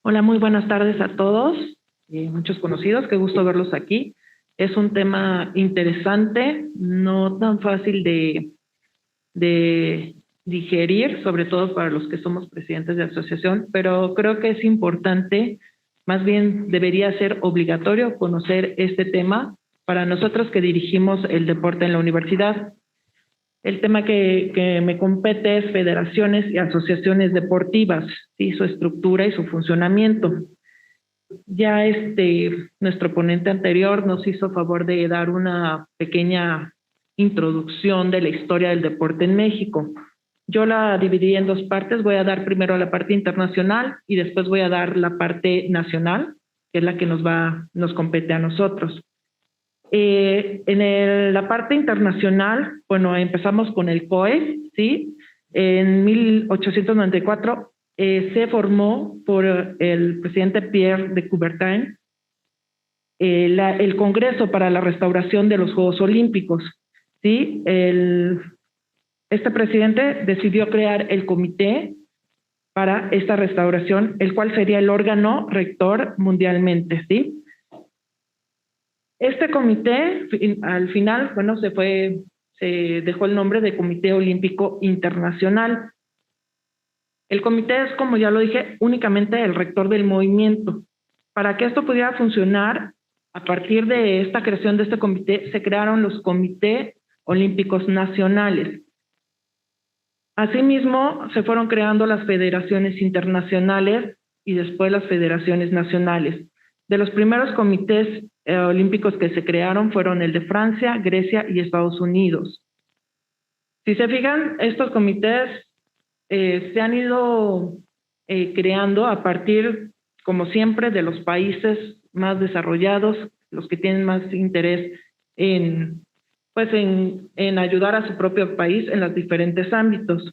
Hola, muy buenas tardes a todos, muchos conocidos, qué gusto verlos aquí. Es un tema interesante, no tan fácil de digerir, sobre todo para los que somos presidentes de asociación, pero creo que es importante, más bien debería ser obligatorio conocer este tema para nosotros que dirigimos el deporte en la universidad. El tema que me compete es federaciones y asociaciones deportivas, ¿sí? Su estructura y su funcionamiento. Ya nuestro ponente anterior nos hizo favor de dar una pequeña introducción de la historia del deporte en México. Yo la dividí en dos partes, voy a dar primero la parte internacional y después voy a dar la parte nacional, que es la que nos compete a nosotros. La parte internacional, bueno, empezamos con el COE, ¿sí? En 1894 se formó por el presidente Pierre de Coubertin el Congreso para la Restauración de los Juegos Olímpicos, ¿sí? Este presidente decidió crear el comité para esta restauración, el cual sería el órgano rector mundialmente, ¿sí? Este comité, al final, bueno, se dejó el nombre de Comité Olímpico Internacional. El comité es, como ya lo dije, únicamente el rector del movimiento. Para que esto pudiera funcionar, a partir de esta creación de este comité, se crearon los comités olímpicos nacionales. Asimismo, se fueron creando las federaciones internacionales y después las federaciones nacionales. De los primeros comités olímpicos que se crearon fueron el de Francia, Grecia y Estados Unidos. Si se fijan, estos comités se han ido creando a partir, como siempre, de los países más desarrollados, los que tienen más interés en ayudar a su propio país en los diferentes ámbitos.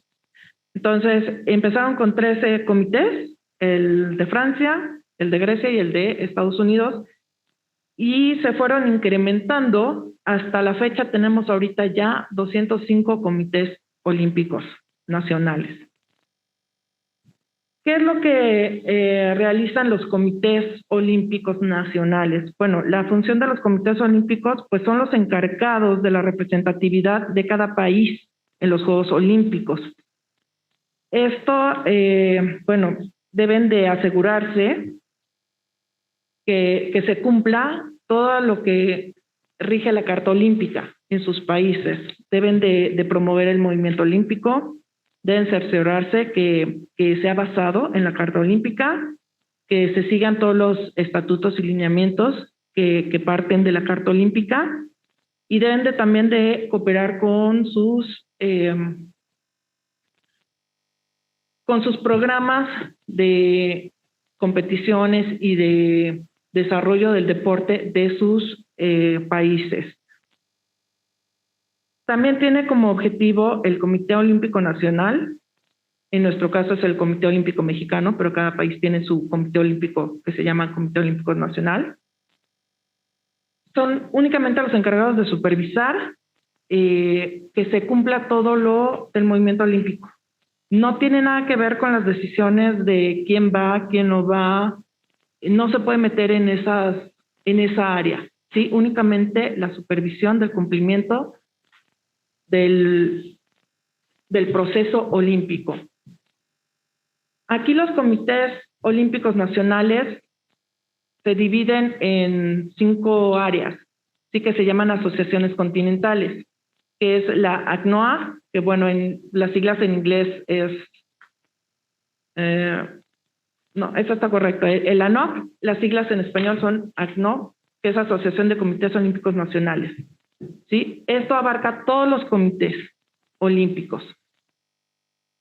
Entonces, empezaron con 13 comités, el de Francia, el de Grecia y el de Estados Unidos, y se fueron incrementando. Hasta la fecha tenemos ahorita ya 205 comités olímpicos nacionales. ¿Qué es lo que realizan los comités olímpicos nacionales? Bueno, la función de los comités olímpicos pues son los encargados de la representatividad de cada país en los Juegos Olímpicos. Esto, bueno, deben de asegurarse que se cumpla todo lo que rige la Carta Olímpica en sus países. Deben de promover el movimiento olímpico, deben cerciorarse que sea basado en la Carta Olímpica, que se sigan todos los estatutos y lineamientos que parten de la Carta Olímpica, y deben también de cooperar con sus programas de competiciones y de desarrollo del deporte de sus países. También tiene como objetivo el Comité Olímpico Nacional. En nuestro caso es el Comité Olímpico Mexicano, pero cada país tiene su comité olímpico que se llama Comité Olímpico Nacional. Son únicamente los encargados de supervisar que se cumpla todo lo del movimiento olímpico. No tiene nada que ver con las decisiones de quién va, quién no va. No se puede meter en esa área, ¿sí? Únicamente la supervisión del cumplimiento del proceso olímpico. Aquí los comités olímpicos nacionales se dividen en 5 áreas, sí, que se llaman asociaciones continentales, que es la ACNOA, que bueno, en las siglas en inglés es, no, eso está correcto, el ANOC, las siglas en español son ACNO, que es Asociación de Comités Olímpicos Nacionales, ¿sí? Esto abarca todos los comités olímpicos.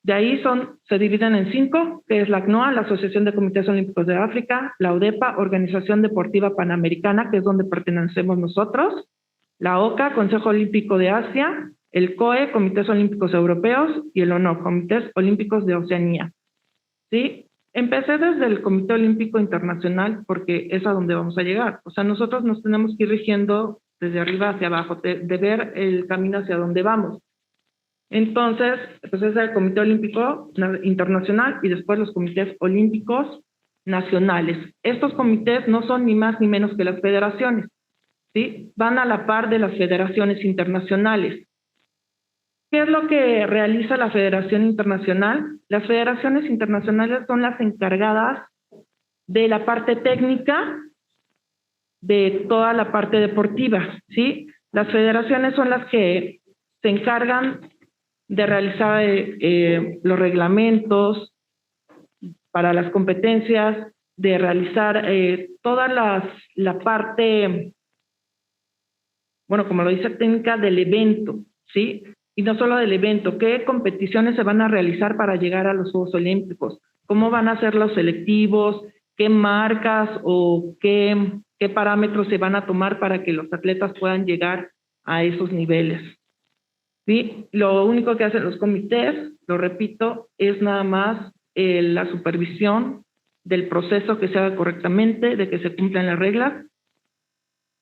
De ahí se dividen en 5, que es la ACNOA, la Asociación de Comités Olímpicos de África, la ODEPA, Organización Deportiva Panamericana, que es donde pertenecemos nosotros, la OCA, Consejo Olímpico de Asia, el COE, Comités Olímpicos Europeos, y el ONO, Comités Olímpicos de Oceanía. ¿Sí? Empecé desde el Comité Olímpico Internacional porque es a donde vamos a llegar. O sea, nosotros nos tenemos que ir rigiendo desde arriba hacia abajo, de ver el camino hacia donde vamos. Entonces, pues es el Comité Olímpico Internacional y después los comités olímpicos nacionales. Estos comités no son ni más ni menos que las federaciones, ¿sí? Van a la par de las federaciones internacionales. ¿Qué es lo que realiza la Federación Internacional? Las federaciones internacionales son las encargadas de la parte técnica, de toda la parte deportiva, ¿sí? Las federaciones son las que se encargan de realizar los reglamentos para las competencias, de realizar toda la parte, bueno, como lo dice técnica, del evento, ¿sí? Y no solo del evento, qué competiciones se van a realizar para llegar a los Juegos Olímpicos, cómo van a ser los selectivos, qué marcas o qué parámetros se van a tomar para que los atletas puedan llegar a esos niveles. ¿Sí? Lo único que hacen los comités, lo repito, es nada más la supervisión del proceso, que se haga correctamente, de que se cumplan las reglas,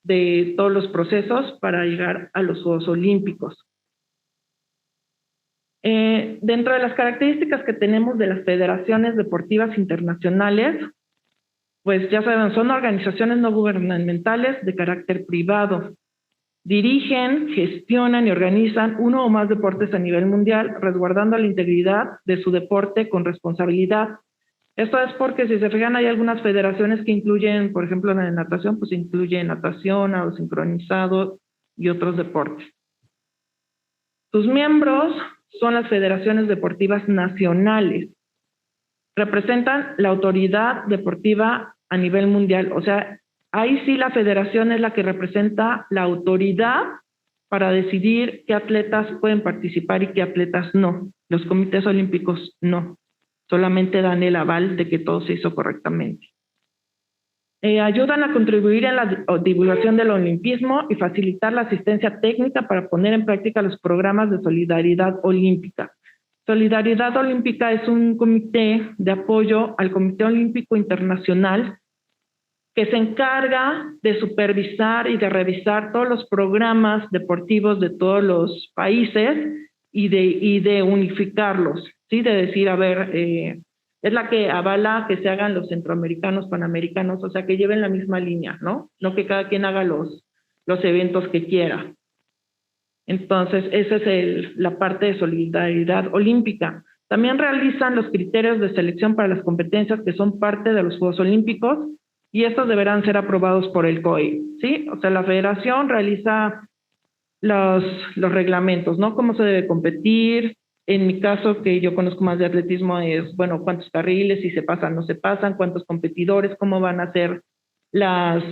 de todos los procesos para llegar a los Juegos Olímpicos. Dentro de las características que tenemos de las federaciones deportivas internacionales, pues ya saben, son organizaciones no gubernamentales de carácter privado. Dirigen, gestionan y organizan uno o más deportes a nivel mundial, resguardando la integridad de su deporte con responsabilidad. Esto es porque, si se fijan, hay algunas federaciones que incluyen, por ejemplo, en la natación, pues incluye natación, nado sincronizado y otros deportes. Sus miembros son las federaciones deportivas nacionales. Representan la autoridad deportiva a nivel mundial. O sea, ahí sí la federación es la que representa la autoridad para decidir qué atletas pueden participar y qué atletas no. Los comités olímpicos no. Solamente dan el aval de que todo se hizo correctamente. Ayudan a contribuir en la divulgación del olimpismo y facilitar la asistencia técnica para poner en práctica los programas de solidaridad olímpica. Solidaridad Olímpica es un comité de apoyo al Comité Olímpico Internacional que se encarga de supervisar y de revisar todos los programas deportivos de todos los países y de unificarlos, ¿sí? De decir, a ver, es la que avala que se hagan los centroamericanos, panamericanos, o sea, que lleven la misma línea, ¿no? No que cada quien haga los eventos que quiera. Entonces, esa es la parte de solidaridad olímpica. También realizan los criterios de selección para las competencias que son parte de los Juegos Olímpicos y estos deberán ser aprobados por el COI, ¿sí? O sea, la federación realiza los reglamentos, ¿no? Cómo se debe competir. En mi caso, que yo conozco más de atletismo, es, bueno, cuántos carriles, si se pasan, no se pasan, cuántos competidores, cómo van a ser los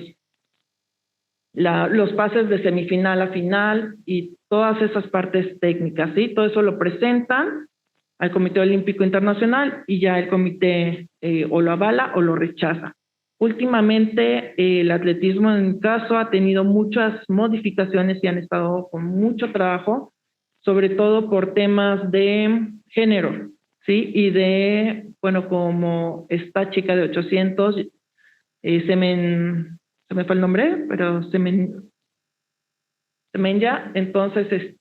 pases de semifinal a final y todas esas partes técnicas, ¿sí? Todo eso lo presentan al Comité Olímpico Internacional y ya el comité o lo avala o lo rechaza. Últimamente el atletismo en mi caso ha tenido muchas modificaciones y han estado con mucho trabajo, sobre todo por temas de género, ¿sí? Y de, bueno, como esta chica de 800, se me fue el nombre, pero Semenya, entonces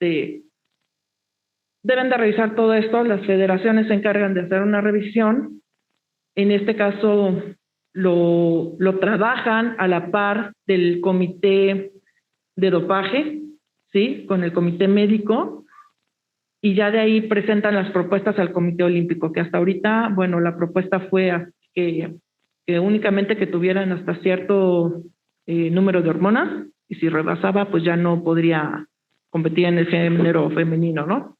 deben de revisar todo esto, las federaciones se encargan de hacer una revisión, en este caso lo trabajan a la par del comité de dopaje, ¿sí? Con el comité médico, y ya de ahí presentan las propuestas al Comité Olímpico, que hasta ahorita, bueno, la propuesta fue que únicamente que tuvieran hasta cierto número de hormonas, y si rebasaba, pues ya no podría competir en el género femenino, ¿no?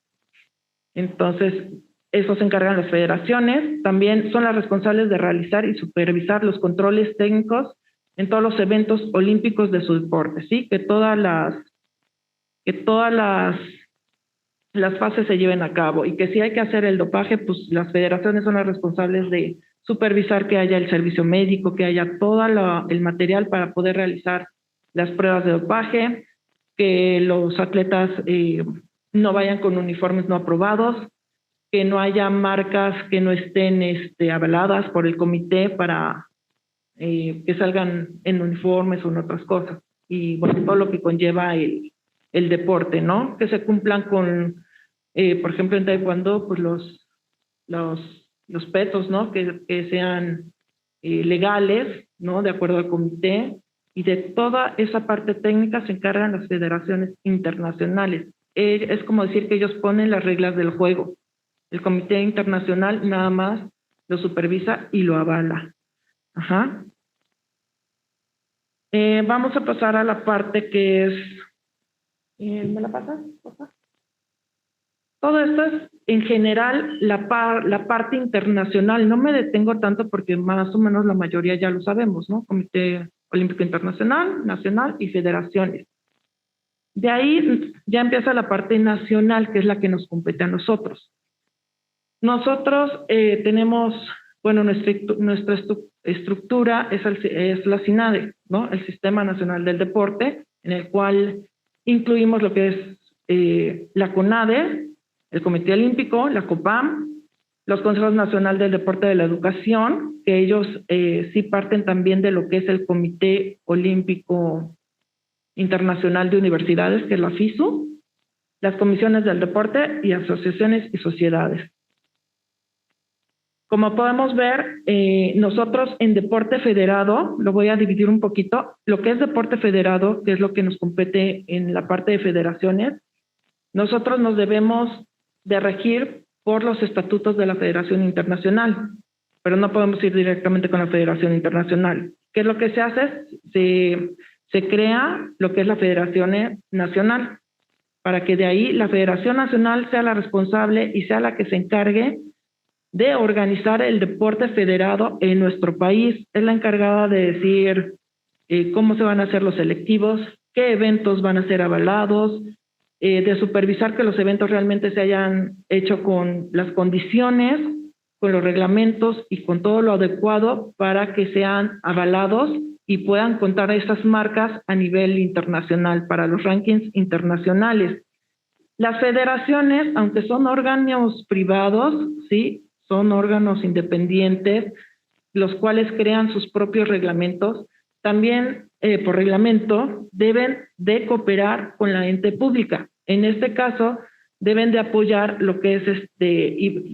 Entonces, eso se encargan las federaciones. También son las responsables de realizar y supervisar los controles técnicos en todos los eventos olímpicos de su deporte, ¿sí? Que todas las fases se lleven a cabo y que si hay que hacer el dopaje, pues las federaciones son las responsables de supervisar que haya el servicio médico, que haya todo el material para poder realizar las pruebas de dopaje, que los atletas no vayan con uniformes no aprobados, que no haya marcas que no estén avaladas por el comité para que salgan en uniformes o en otras cosas. Y bueno, todo lo que conlleva el deporte, ¿no? Que se cumplan con, por ejemplo, en taekwondo, pues los petos, ¿no? Que sean legales, ¿no? De acuerdo al comité, y de toda esa parte técnica se encargan las federaciones internacionales. Es como decir que ellos ponen las reglas del juego. El comité internacional nada más lo supervisa y lo avala. Ajá. Vamos a pasar a la parte que es... ¿me la pasas? Todo esto es, en general, la parte internacional. No me detengo tanto porque más o menos la mayoría ya lo sabemos, ¿no? Comité Olímpico Internacional, nacional y federaciones. De ahí ya empieza la parte nacional, que es la que nos compete a nosotros. Nosotros tenemos, bueno, nuestra estructura es la SINADE, ¿no? El Sistema Nacional del Deporte, en el cual incluimos lo que es la CONADE, el Comité Olímpico, la COPAM, los Consejos Nacional del Deporte de la Educación, que ellos sí parten también de lo que es el Comité Olímpico Internacional de Universidades, que es la FISU, las comisiones del deporte y asociaciones y sociedades. Como podemos ver, nosotros en deporte federado, lo voy a dividir un poquito, lo que es deporte federado, que es lo que nos compete en la parte de federaciones, nosotros nos debemos de regir por los estatutos de la Federación Internacional, pero no podemos ir directamente con la Federación Internacional. ¿Qué es lo que se hace? Se crea lo que es la Federación Nacional, para que de ahí la Federación Nacional sea la responsable y sea la que se encargue de organizar el deporte federado en nuestro país. Es la encargada de decir cómo se van a hacer los selectivos, qué eventos van a ser avalados, de supervisar que los eventos realmente se hayan hecho con las condiciones, con los reglamentos y con todo lo adecuado para que sean avalados y puedan contar esas marcas a nivel internacional para los rankings internacionales. Las federaciones, aunque son órganos privados, sí, son órganos independientes, los cuales crean sus propios reglamentos, también por reglamento deben de cooperar con la ente pública. En este caso, deben de apoyar lo que es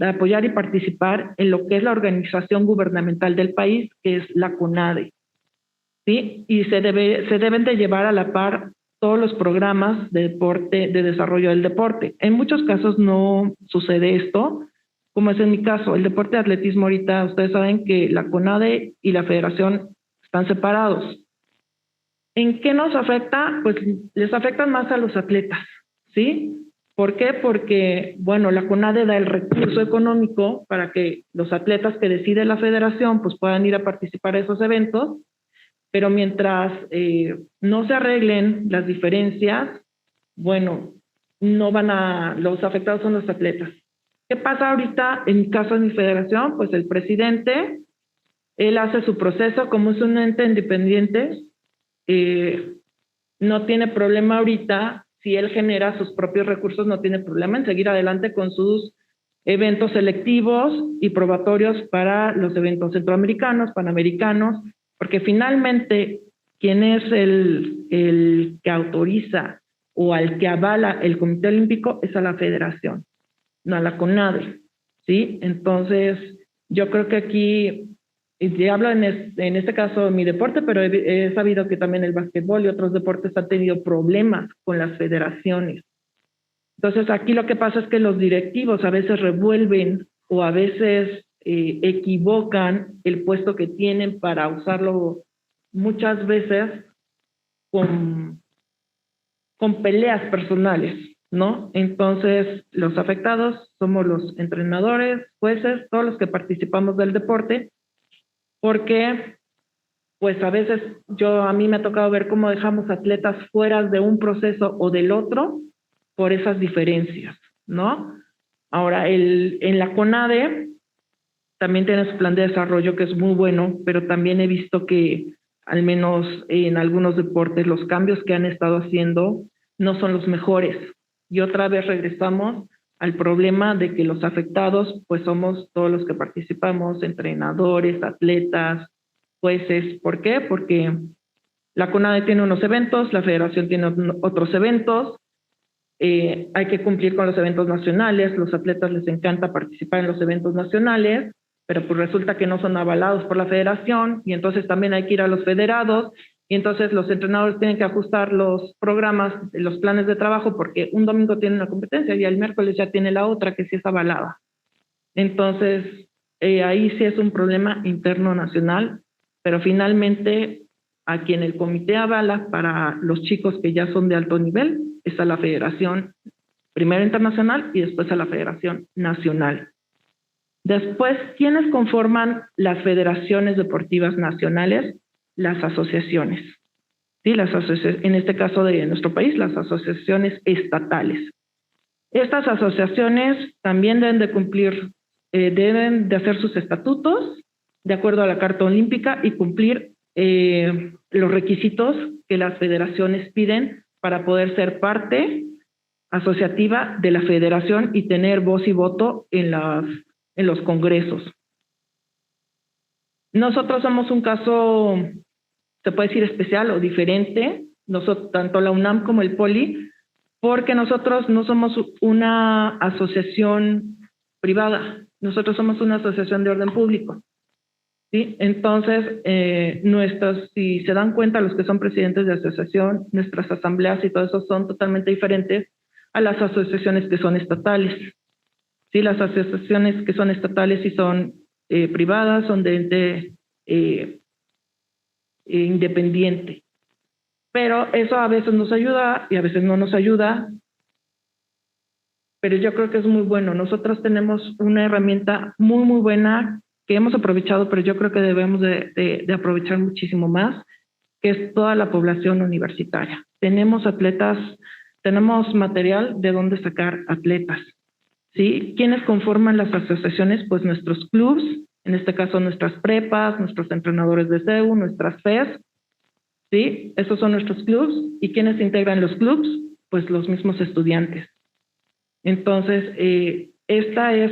apoyar y participar en lo que es la organización gubernamental del país, que es la CONADE, ¿sí? Y se deben de llevar a la par todos los programas de deporte, de desarrollo del deporte. En muchos casos no sucede esto, como es en mi caso, el deporte de atletismo ahorita, ustedes saben que la CONADE y la federación están separados. ¿En qué nos afecta? Pues les afectan más a los atletas, ¿sí? ¿Por qué? Porque, bueno, la CONADE da el recurso económico para que los atletas que decide la federación pues puedan ir a participar a esos eventos, pero mientras no se arreglen las diferencias, bueno, los afectados son los atletas. ¿Qué pasa ahorita en el caso de mi federación? Pues el presidente, él hace su proceso, como es un ente independiente, no tiene problema ahorita, si él genera sus propios recursos, no tiene problema en seguir adelante con sus eventos selectivos y probatorios para los eventos centroamericanos, panamericanos, porque finalmente quien es el que autoriza o al que avala el Comité Olímpico es a la federación, no a la CONADE, ¿sí? Entonces, yo creo que aquí, y hablo en este caso de mi deporte, pero he sabido que también el básquetbol y otros deportes han tenido problemas con las federaciones. Entonces, aquí lo que pasa es que los directivos a veces revuelven o a veces equivocan el puesto que tienen para usarlo muchas veces con peleas personales, ¿no? Entonces, los afectados somos los entrenadores, jueces, todos los que participamos del deporte, porque pues a veces a mí me ha tocado ver cómo dejamos atletas fuera de un proceso o del otro por esas diferencias, ¿no? Ahora, en la CONADE también tiene su plan de desarrollo que es muy bueno, pero también he visto que al menos en algunos deportes los cambios que han estado haciendo no son los mejores. Y otra vez regresamos al problema de que los afectados pues somos todos los que participamos, entrenadores, atletas, jueces. ¿Por qué? Porque la CONADE tiene unos eventos, la federación tiene otros eventos, hay que cumplir con los eventos nacionales, los atletas les encanta participar en los eventos nacionales, pero pues resulta que no son avalados por la federación y entonces también hay que ir a los federados y entonces los entrenadores tienen que ajustar los programas, los planes de trabajo porque un domingo tienen una competencia y el miércoles ya tiene la otra que sí es avalada. Entonces, ahí sí es un problema interno nacional, pero finalmente a quien el comité avala para los chicos que ya son de alto nivel es a la federación, primero internacional y después a la federación nacional. Después, ¿quiénes conforman las federaciones deportivas nacionales? Las asociaciones. ¿Sí? En este caso de nuestro país, las asociaciones estatales. Estas asociaciones también deben de cumplir, deben de hacer sus estatutos de acuerdo a la Carta Olímpica y cumplir los requisitos que las federaciones piden para poder ser parte asociativa de la federación y tener voz y voto en los congresos. Nosotros somos un caso, se puede decir especial o diferente, nosotros, tanto la UNAM como el Poli, porque nosotros no somos una asociación privada, nosotros somos una asociación de orden público. ¿Sí? Entonces, si se dan cuenta los que son presidentes de asociación, nuestras asambleas y todo eso son totalmente diferentes a las asociaciones que son estatales. ¿Sí? Las asociaciones que son estatales sí son privadas, son de ente independiente. Pero eso a veces nos ayuda y a veces no nos ayuda, pero yo creo que es muy bueno. Nosotros tenemos una herramienta muy, muy buena que hemos aprovechado, pero yo creo que debemos de aprovechar muchísimo más, que es toda la población universitaria. Tenemos atletas, tenemos material de dónde sacar atletas. ¿Sí? ¿Quiénes conforman las asociaciones? Pues nuestros clubs, en este caso nuestras prepas, nuestros entrenadores de CEU, nuestras FES, ¿sí? Esos son nuestros clubs. ¿Y quiénes integran los clubs? Pues los mismos estudiantes. Entonces, esta es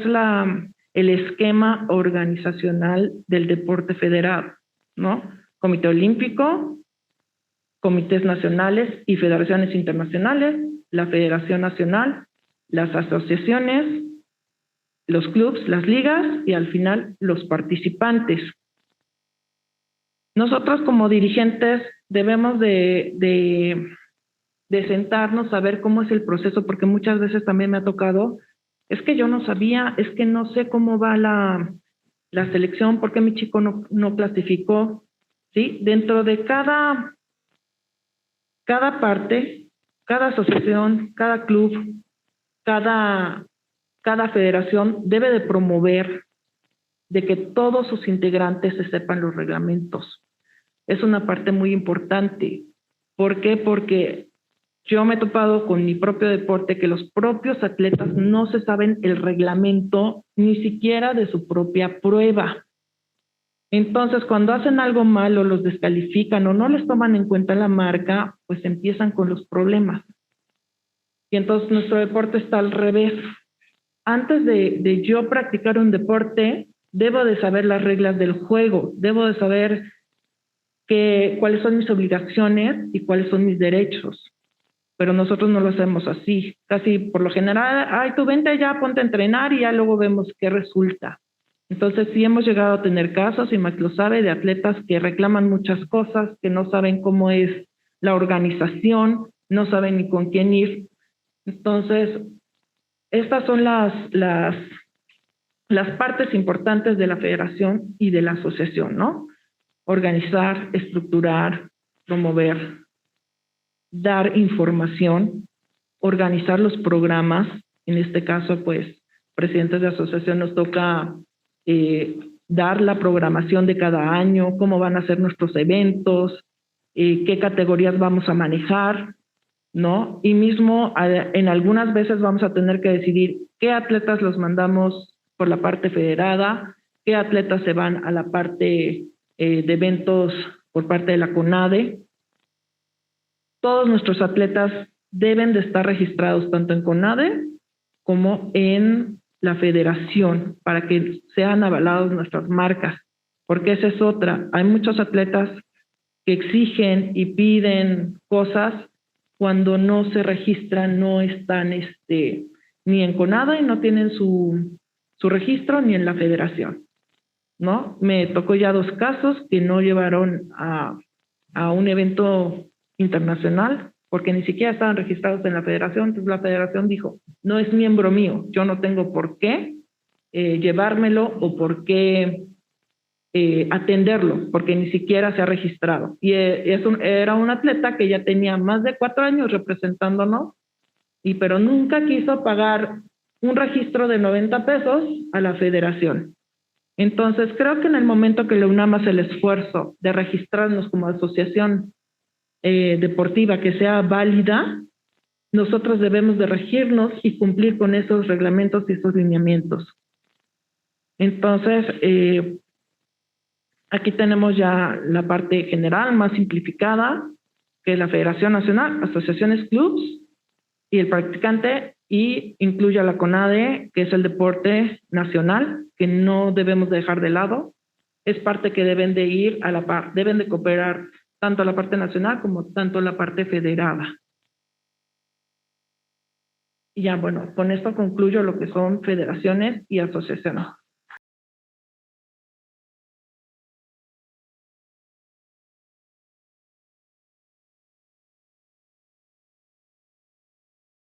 el esquema organizacional del deporte federado, ¿no? Comité Olímpico, comités nacionales y federaciones internacionales, la Federación Nacional, las asociaciones, los clubs, las ligas y al final los participantes. Nosotros como dirigentes debemos de sentarnos a ver cómo es el proceso, porque muchas veces también me ha tocado, es que yo no sabía, es que no sé cómo va la selección, por qué mi chico no clasificó, ¿sí? Dentro de cada parte, cada asociación, cada club, cada federación debe de promover de que todos sus integrantes se sepan los reglamentos. Es una parte muy importante. ¿Por qué? Porque yo me he topado con mi propio deporte que los propios atletas no se saben el reglamento ni siquiera de su propia prueba. Entonces, cuando hacen algo malo, los descalifican o no les toman en cuenta la marca, pues empiezan con los problemas. Y entonces nuestro deporte está al revés. Antes de yo practicar un deporte, debo de saber las reglas del juego, debo de saber cuáles son mis obligaciones y cuáles son mis derechos. Pero nosotros no lo hacemos así. Casi por lo general, ay, tú vente ya, ponte a entrenar y ya luego vemos qué resulta. Entonces sí hemos llegado a tener casos, y Max lo sabe, de atletas que reclaman muchas cosas, que no saben cómo es la organización, no saben ni con quién ir. Entonces, estas son las partes importantes de la federación y de la asociación, ¿no? Organizar, estructurar, promover, dar información, organizar los programas. En este caso, pues, presidentes de asociación nos toca dar la programación de cada año, cómo van a ser nuestros eventos, qué categorías vamos a manejar, ¿no? Y mismo en algunas veces vamos a tener que decidir qué atletas los mandamos por la parte federada, qué atletas se van a la parte de eventos por parte de la CONADE. Todos nuestros atletas deben de estar registrados tanto en CONADE como en la federación para que sean avalados nuestras marcas, porque esa es otra. Hay muchos atletas que exigen y piden cosas cuando no se registran, no están ni en CONADE y no tienen su registro ni en la federación. ¿no? Me tocó ya 2 casos que no llevaron a un evento internacional porque ni siquiera estaban registrados en la federación. Entonces la federación dijo, no es miembro mío, yo no tengo por qué llevármelo o por qué atenderlo, porque ni siquiera se ha registrado. Y era un atleta que ya tenía más de 4 años representándonos, pero nunca quiso pagar un registro de 90 pesos a la federación. Entonces, creo que en el momento que la UNAM hace el esfuerzo de registrarnos como asociación deportiva que sea válida, nosotros debemos de regirnos y cumplir con esos reglamentos y esos lineamientos. Entonces, aquí tenemos ya la parte general más simplificada, que es la Federación Nacional, asociaciones, clubs y el practicante, y incluye a la CONADE, que es el deporte nacional, que no debemos dejar de lado. Es parte que deben de ir a la par, deben de cooperar tanto la parte nacional como tanto la parte federada. Y ya, bueno, con esto concluyo lo que son federaciones y asociaciones.